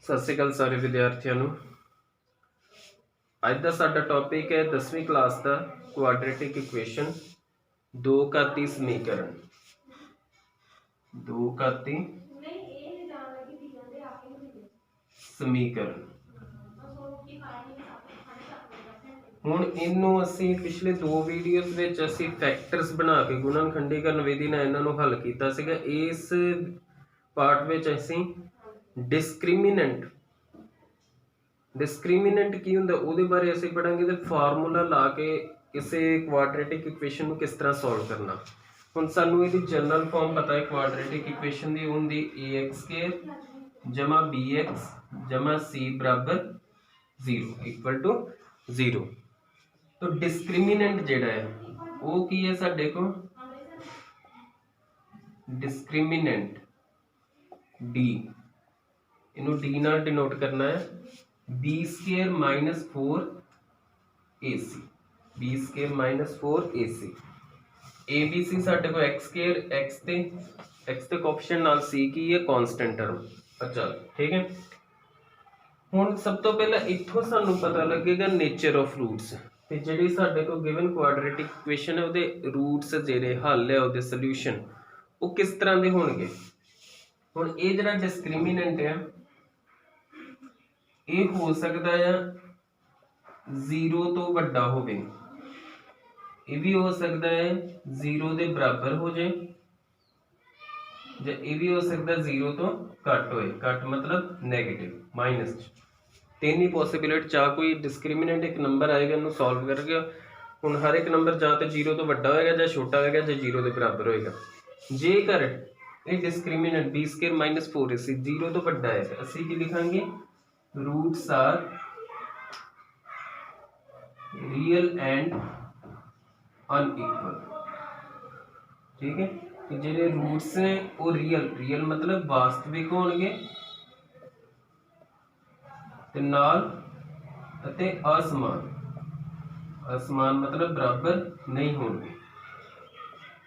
सत श्री अकाल सारे विद्यार्थियों ਨੂੰ। ਅੱਜ ਦਾ ਸਾਡਾ ਟੌਪਿਕ ਹੈ 10ਵੀਂ ਕਲਾਸ ਦਾ ਕੁਆਡਰੇਟਿਕ ਇਕੁਏਸ਼ਨ ਦੋ ਘਾਤੀ ਸਮੀਕਰਨ। ਦੋ ਘਾਤੀ ਸਮੀਕਰਨ। ਹੁਣ ਇਹਨੂੰ ਅਸੀਂ ਪਿਛਲੇ ਦੋ ਵੀਡੀਓਜ਼ ਵਿੱਚ ਅਸੀਂ ਫੈਕਟਰਸ ਬਣਾ ਕੇ ਗੁਣਨਖੰਡੀਕਰਨ ਵਿਧੀ ਨਾਲ ਇਹਨਾਂ ਨੂੰ ਹੱਲ ਕੀਤਾ ਸੀਗਾ। ਇਸ ਪਾਰਟ ਵਿੱਚ ਅਸੀਂ डिस्क्रिमिनेंट की होंगे वो बारे असीं पढ़ांगे तो फार्मूला ला के किसी क्वाड्रेटिक इक्वेशन को किस तरह सॉल्व करना। हुण सानूं इहदी जनरल फॉर्म पता है क्वाड्रेटिक इक्वेशन की होंदी ax² जमा bx जमा c बराबर 0 इक्वल टू 0। तो डिस्क्रिमिनेंट जिहड़ा है वो की है साडे को डिस्क्रिमिनेंट d, इनू d नाल डिनोट करना है b² minus 4ac, b² minus 4ac। A B C साडे को x ते कोएफिशिएंट नाल c की है कांस्टेंट टर्म। अच्छा ठीक है। हुण सब तो पहला इत्थों सानू पता लगेगा नेचर ऑफ रूट्स ते जिहड़ी साडे को गिवन क्वाड्रेटिक इक्वेशन है उहदे रूट्स जिहड़े हल है उहदे सोल्यूशन वो किस तरह दे होणगे। हुण ये जिहड़ा डिस्क्रिमिनेंट है ये हो सकता है 0 तो वड्डा होवे, ये भी हो सकता है 0 के बराबर हो जाए, ये भी हो सकता है 0 तो घट होए। घट मतलब नेगेटिव माइनस। तीन ही पॉसिबिलिटी चाह कोई डिस्क्रिमिनेंट एक नंबर आएगा इन्हू सॉल्व करके हुण हर एक नंबर जां तो 0 तो वड्डा होएगा जां छोटा होएगा जां 0 के बराबर होएगा। जेकर ये डिस्क्रिमिनेंट b² माइनस 4ac 0 तो वड्डा है तो असीं की लिखांगे roots are real and unequal. ठीक है कि जेडे रूट्स ने वो रियल मतलब वास्तविक होणगे ते नाल अते असमान मतलब बराबर नहीं होणगे।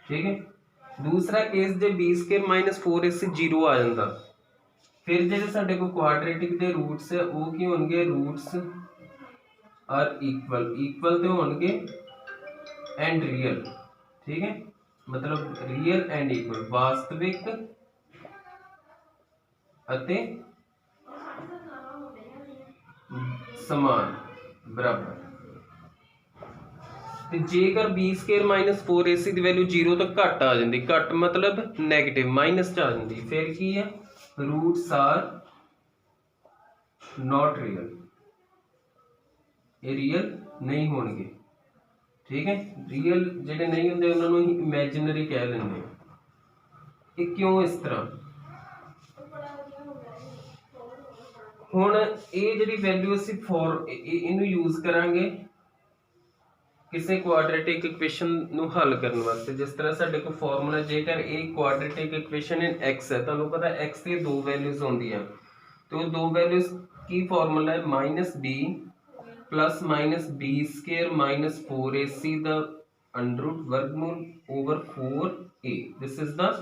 ठीक है। दूसरा केस जे b² माइनस 4ac 0 आ जाता फिर जो साडे को क्वाड्रेटिक के रूट्स है वो की होंगे रूट्स आर इक्वल तो होंगे एंड रियल। ठीक है मतलब रियल एंड इक्वल वास्तविक अते समान बराबर। जेकर b² माइनस 4ac की वैल्यू 0 तो घट आ जाती, घट मतलब नैगेटिव माइनस च आ जाती, फिर की है रूट्स आर नॉट रियल, ये रियल नहीं होंगे। ठीक है रियल जेडे नहीं होंगे उन्होंने इमेजिनरी कह लेंगे। ये क्यों इस तरह। हुण ये जिहड़ी वैल्यू असीं इनू यूज करांगे किसी क्वाड्रेटिक इक्वेशन नू हल करने वास्ते। जिस तरह साडे को फॉर्मूला जेकर एक क्वाड्रेटिक इक्वेशन इन x है तुहानूं पता है x की दो वैल्यूज होंदियां तो दो वैल्यूज की फॉर्मूला है -b plus -b² minus 4ac the under वर्गमूल over 4a। This is the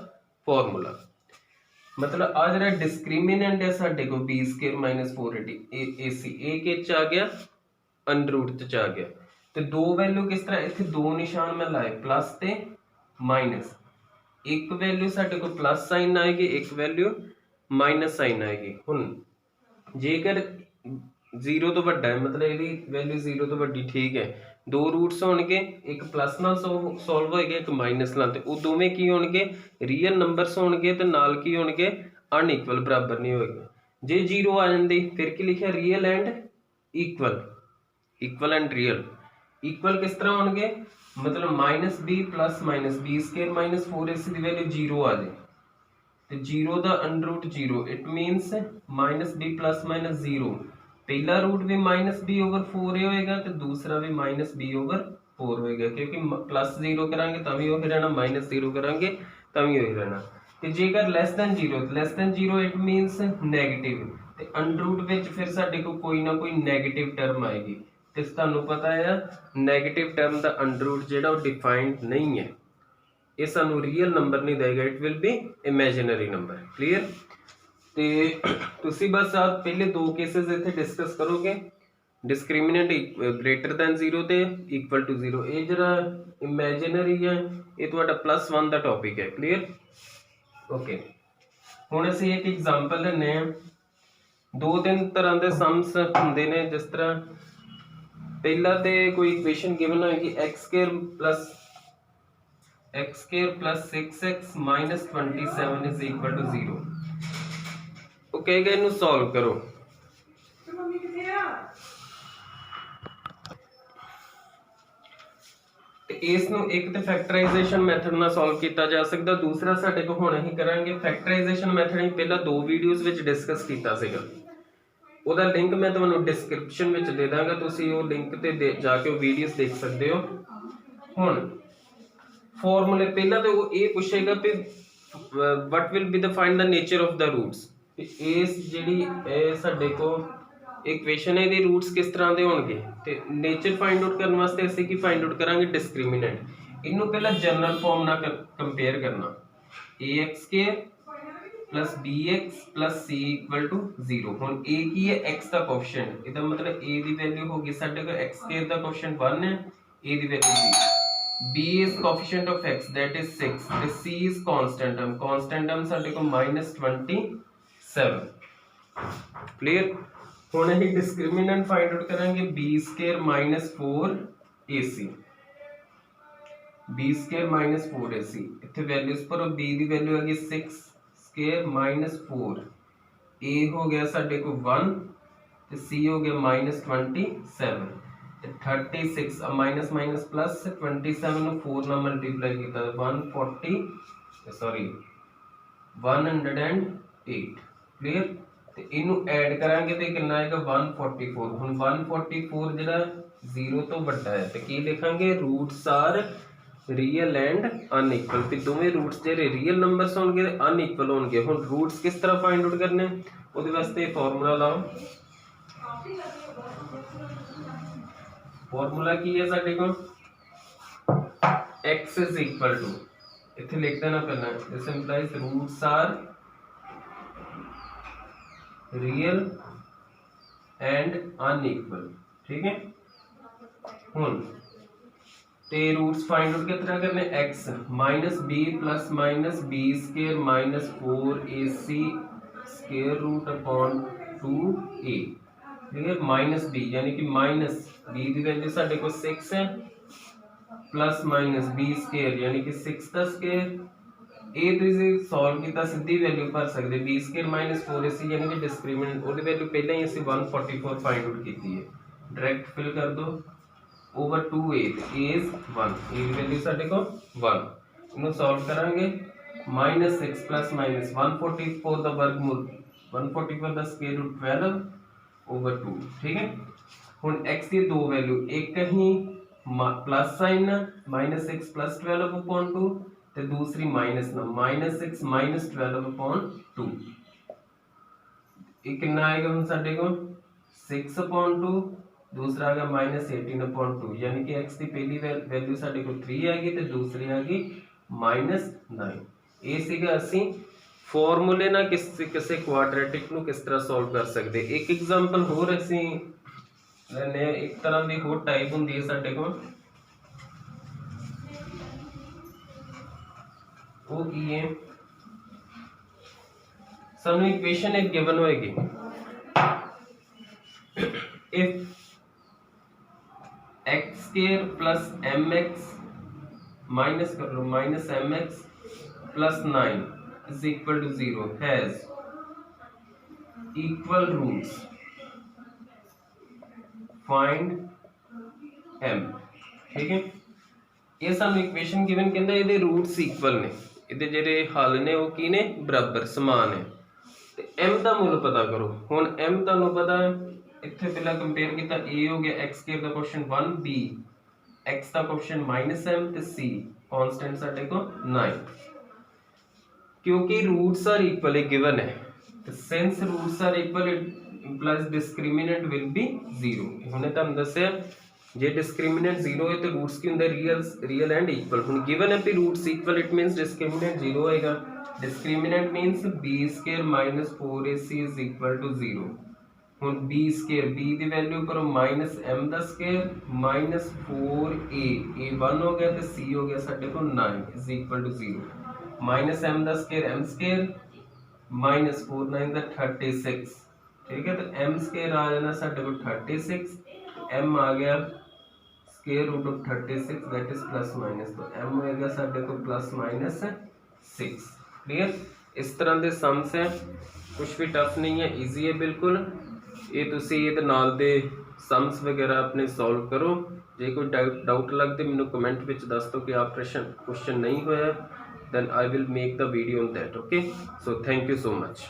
formula. मतलब आ जरा डिस्क्रिमिनेंट है साडे को b² माइनस 4ac a के च आ गया अंडर च आ गया। तो दो वैल्यू किस तरह इतने दो निशान मैं लाए प्लस ते माइनस। एक वैल्यू साडे को प्लस साइन आएगी एक वैल्यू माइनस साइन आएगी। हुण जेकर 0 तो वड्डा है मतलब यदि वैल्यू 0 तो वड्डी ठीक है दो रूट्स होणगे एक प्लस नाल सॉल्व होएगा एक माइनस नाल ते वो दोवें की होणगे रियल नंबरस होणगे ते नाल की होणगे अनइक्वल बराबर नहीं होएगा। जे 0 आ जांदी फिर की लिखिया real and equal and real. Equal किस तरह होंगे मतलब -b plus -b² minus 4ac की वैल्यू 0 आ जाए तो 0 का अंडर 0 इट मीनस -b प्लस -0 पहला रूट भी -b ओवर 4a होएगा तो दूसरा भी -b ओवर 4 होएगा क्योंकि प्लस 0 करांगे तभी वही रहना -0 करांगे तभी वही रहना। तो जेकर लेस दैन 0 इट मीनस नैगेटिव तो अंडर विच फिर साडे को कोई ना कोई नैगेटिव टर्म आएगी। तो तुहानूं पता है नैगेटिव टर्म का अंडर रूट जिहड़ा डिफाइंड नहीं है ये सानूं रियल नंबर नहीं देगा, it will be imaginary number. Clear. ਤੇ ਤੁਸੀਂ ਬਸ ਆ ਪਹਿਲੇ ਦੋ ਕੇसेस ਇੱਥੇ ਡਿਸਕਸ ਕਰੋਗੇ, ਡਿਸਕ੍ਰਿਮੀਨੈਂਟ ਗ੍ਰੇਟਰ ਦੈਨ 0 ਤੇ ਇਕੁਅਲ ਟੂ 0। ਇਹ ਜਿਹੜਾ ਇਮੇਜਿਨਰੀ ਹੈ ਇਹ ਤੁਹਾਡਾ +1 ਦਾ ਟੌਪਿਕ ਹੈ। ਕਲੀਅਰ? ਓਕੇ, ਹੁਣ ਅਸੀਂ ਇੱਕ ਐਗਜ਼ਾਮਪਲ ਲੈਂਦੇ ਹਾਂ। ਦੋ ਤਿੰਨ ਤਰ੍ਹਾਂ ਦੇ ਸਮਸ ਹੁੰਦੇ ਨੇ, ਜਿਸ ਤਰ੍ਹਾਂ ਪਹਿਲਾ ਤੇ ਕੋਈ ਇਕੁਏਸ਼ਨ ਗਿਵਨ ਹੋਏਗੀ x² + 6x - 27 = 0। ਉਹ ਕਹੇਗਾ ਇਹਨੂੰ ਸੋਲਵ ਕਰੋ। ਤੇ ਇਸ ਨੂੰ ਇੱਕ ਤੇ ਫੈਕਟਰਾਈਜੇਸ਼ਨ ਮੈਥਡ ਨਾਲ ਸੋਲਵ ਕੀਤਾ ਜਾ ਸਕਦਾ, ਦੂਸਰਾ ਸਾਡੇ ਕੋਲ ਹੁਣ ਅਸੀਂ ਕਰਾਂਗੇ ਫੈਕਟਰਾਈਜੇਸ਼ਨ ਮੈਥਡ। ਅਸੀਂ ਪਹਿਲਾਂ ਦੋ ਵੀਡੀਓਜ਼ ਵਿੱਚ ਡਿਸਕਸ ਕੀਤਾ ਸੀਗਾ, ਉਹਦਾ ਲਿੰਕ ਮੈਂ ਤੁਹਾਨੂੰ ਡਿਸਕ੍ਰਿਪਸ਼ਨ ਵਿੱਚ ਦੇ ਦਾਂਗਾ, ਤੁਸੀਂ ਉਹ ਲਿੰਕ ਤੇ ਜਾ ਕੇ ਉਹ ਵੀਡੀਓਜ਼ ਦੇਖ ਸਕਦੇ ਹੋ। ਹੁਣ ਫਾਰਮੂਲੇ ਪਹਿਲਾਂ ਤਾਂ ਉਹ ਇਹ ਪੁੱਛੇਗਾ ਕਿ what will be the find the nature of the roots। ਇਸ ਜਿਹੜੀ ਇਹ ਸਾਡੇ ਕੋਲ ਇਕੁਏਸ਼ਨ ਹੈ, ਇਹਦੇ ਰੂਟਸ ਕਿਸ ਤਰ੍ਹਾਂ ਦੇ ਹੋਣਗੇ, ਤੇ ਨੇਚਰ ਫਾਈਂਡ ਆਊਟ ਕਰਨ ਵਾਸਤੇ ਅਸੀਂ ਕੀ ਫਾਈਂਡ ਆਊਟ ਕਰਾਂਗੇ, ਡਿਸਕ੍ਰਿਮੀਨੈਂਟ। ਇਹਨੂੰ ਪਹਿਲਾਂ ਜਨਰਲ ਫਾਰਮ ਨਾਲ ਕੰਪੇਅਰ ਕਰਨਾ, ax² + bx + c = 0। ਹੁਣ a ਕੀ ਹੈ, x ਦਾ ਕੋਐਫੀਸ਼ੀਐਂਟ, ਇਹਦਾ ਮਤਲਬ a ਦੀ ਵੈਲਿਊ ਹੋ ਗਈ ਸਾਡੇ ਕੋਲ x² ਦਾ ਕੋਐਫੀਸ਼ੀਐਂਟ 1 ਹੈ, a the value 0। b is coefficient of x, that is 6, ਤੇ c is constant term, constant term ਸਾਡੇ ਕੋਲ -27। ਕਲੀਅਰ? ਹੁਣ ਅਸੀਂ ਡਿਸਕ੍ਰਿਮੀਨੈਂਟ ਫਾਈਂਡ ਆਊਟ ਕਰਾਂਗੇ b² - 4ac, b² - 4ac। ਇੱਥੇ ਵੈਲਿਊਜ਼ ਪਰ b ਦੀ ਵੈਲਿਊ ਆ ਗਈ 6² - 4, a ਹੋ ਗਿਆ ਸਾਡੇ ਕੋਲ 1 ਤੇ c ਹੋ ਗਿਆ -27। 36 ਮਾਈਨਸ ਪਲੱਸ 27 ਨੂੰ 4 ਨਾਲ ਮਲਟੀਪਲਾਈ ਕੀਤਾ 108। ਕਲੀਅਰ? ਤੇ ਇਹਨੂੰ ਐਡ ਕਰਾਂਗੇ ਤੇ ਕਿੰਨਾ ਆਏਗਾ 144। ਹੁਣ 144 ਜਿਹੜਾ 0 ਤੋਂ ਵੱਡਾ ਹੈ ਤੇ ਕੀ ਲਿਖਾਂਗੇ, ਰੂਟਸ ਆਰ ਰੀਅਲ ਐਂਡ ਅਨਇਕੁਅਲ। ਤੇ ਦੋਵੇਂ ਰੂਟਸ ਜਿਹੜੇ ਰੀਅਲ ਨੰਬਰਸ ਹੋਣਗੇ ਤੇ ਅਨਇਕੁਅਲ ਹੋਣਗੇ। ਹੁਣ ਰੂਟਸ ਕਿਸ ਤਰ੍ਹਾਂ ਫਾਈਂਡ ਆਊਟ ਕਰਨੇ, ਉਹਦੇ ਵਾਸਤੇ ਫਾਰਮੂਲਾ ਲਾਓ। ਫਾਰਮੂਲਾ ਕੀ ਹੈ ਸਾਡੇ ਕੋਲ, x = ਇੱਥੇ ਲਿਖ ਦੇਣਾ ਪਹਿਲਾਂ, this implies roots are real and unequal। ਠੀਕ ਹੈ? ਹੁਣ ਤੇ ਰੂਟਸ ਫਾਈਂਡ ਆਊਟ ਕਿਸ ਤਰ੍ਹਾਂ ਕਰਨੇ, x - b + -b² - 4ac √2a। ठीक है? -b यानी कि b की वैल्यू साढ़े को 6 है, + -b² यानी कि 6 का स्क्वायर। ये तुसी सॉल्व किया सीधी वैल्यू भर सकते, b² - 4ac यानी कि डिस्क्रिमिनेंट ਉਹਦੀ वैल्यू पहले ही ਅਸੀਂ 144 फाइंड आउट की है, डायरेक्ट फिल कर दो over 2a, a is 1, a की वैल्यू साढ़े को 1। इन्हों सॉल्व करांगे -6 + -144 ਦਾ वर्गमूल, 144 ਦਾ स्क्वायर रूट 12 ओवर 2। ठीक है? ਹੁਣ x ਦੀ ਦੋ ਵੈਲਿਊ, ਇੱਕ ਹੀ प्लस साइन -6 + 12/2 ਤੇ ਦੂਸਰੀ -6 - 12/2। ਇਹ ਕਿੰਨਾ ਆਏਗਾ ਹੁਣ ਸਾਡੇ ਕੋਲ 6/2, दूसरा आ गया -18/2, यानी कि x की पहली वैल्यू साढ़े को 3 आ गई तो दूसरी आ गई -9। ये सीगा ਅਸੀਂ ਫਾਰਮੂਲੇ ਨਾਲ ਕਿਸੇ ਕੁਆਡਰੈਟਿਕ ਨੂੰ ਕਿਸ ਤਰ੍ਹਾਂ ਸੋਲਵ ਕਰ ਸਕਦੇ। ਇੱਕ ਐਗਜ਼ਾਮਪਲ ਹੋਰ ਅਸੀਂ ਲੈਨੇ, ਇੱਕ ਤਰ੍ਹਾਂ ਦੀ ਹੋਰ ਟਾਈਪ ਹੁੰਦੀ ਹੈ ਸਾਡੇ ਕੋਲ, ਉਹ ਕੀ ਹੈ, ਸਾਨੂੰ ਇਕੁਏਸ਼ਨ ਇੱਕ ਗਿਵਨ ਹੋਏਗੀ, if x² + mx माइनस कर लो -mx + 9 = 0 has equal roots, find m। ठीक है? ये सानू इक्वेशन गिवन कहंदा ਇਹਦੇ ਰੂਟਸ ਇਕੁਅਲ ਨੇ, ਇਹਦੇ ਜਿਹੜੇ ਹੱਲ ਨੇ ਉਹ ਕੀ ਨੇ, ਬਰਾਬਰ ਸਮਾਨ ਹੈ। ਤੇ m ਦਾ ਮੁੱਲ ਪਤਾ ਕਰੋ। ਹੁਣ m ਤੁਹਾਨੂੰ ਪਤਾ ਹੈ, ਇੱਥੇ ਪਹਿਲਾਂ ਕੰਪੇਅਰ ਕੀਤਾ, a ਹੋ ਗਿਆ x² ਦਾ ਕੋਐਫੀਸ਼ੀਐਂਟ 1, b x ਦਾ ਕੋਐਫੀਸ਼ੀਐਂਟ -m ਤੇ c कांस्टेंट ਸਾਡੇ ਕੋਲ 9। क्योंकि रूट्स आर इक्वल है गिवन है, तो since roots are equal it implies discriminant will be 0। हमने ਤੁਹਾਨੂੰ ਦੱਸਿਆ ਜੇ डिस्क्रिमिनेंट 0 है तो रूट्स की ਹੁੰਦੇ रियल एंड इक्वल। ਹੁਣ गिवन है कि roots equal it means discriminant 0 आएगा। Discriminant minus B square minus 4ac is equal to 0। ਹੁਣ b स्केयर b ਦੀ ਵੈਲਿਊ ਕਰੋ ਮਾਈਨਸ m ਦਾ ਸਕੇਅਰ ਮਾਈਨਸ 4a a 1 ਹੋ ਗਿਆ ਤੇ c ਹੋ ਗਿਆ ਸਾਡੇ ਕੋਲ 9 is equal to 0। Minus m ਦਾ ਸਕੇਅਰ m ਸਕੇਅਰ ਮਾਈਨਸ 4 9 ਦਾ 36 ठीक है। तो m स्केयर आ जाना साढ़े को 36 m आ गया square root of 36 that is plus minus, तो m होएगा साढ़े को प्लस माइनस 6। क्लियर। इस तरह के सम्स हैं, कुछ भी टफ नहीं है, ईजी है बिल्कुल। ये तुसी ये नाल दे सम्स वगैरह अपने सॉल्व करो। जे कोई डाउट लगते मैनू कमेंट में दस दो कि आप क्वेश्चन नहीं होया, then I will make the video on that. Okay, so thank you so much.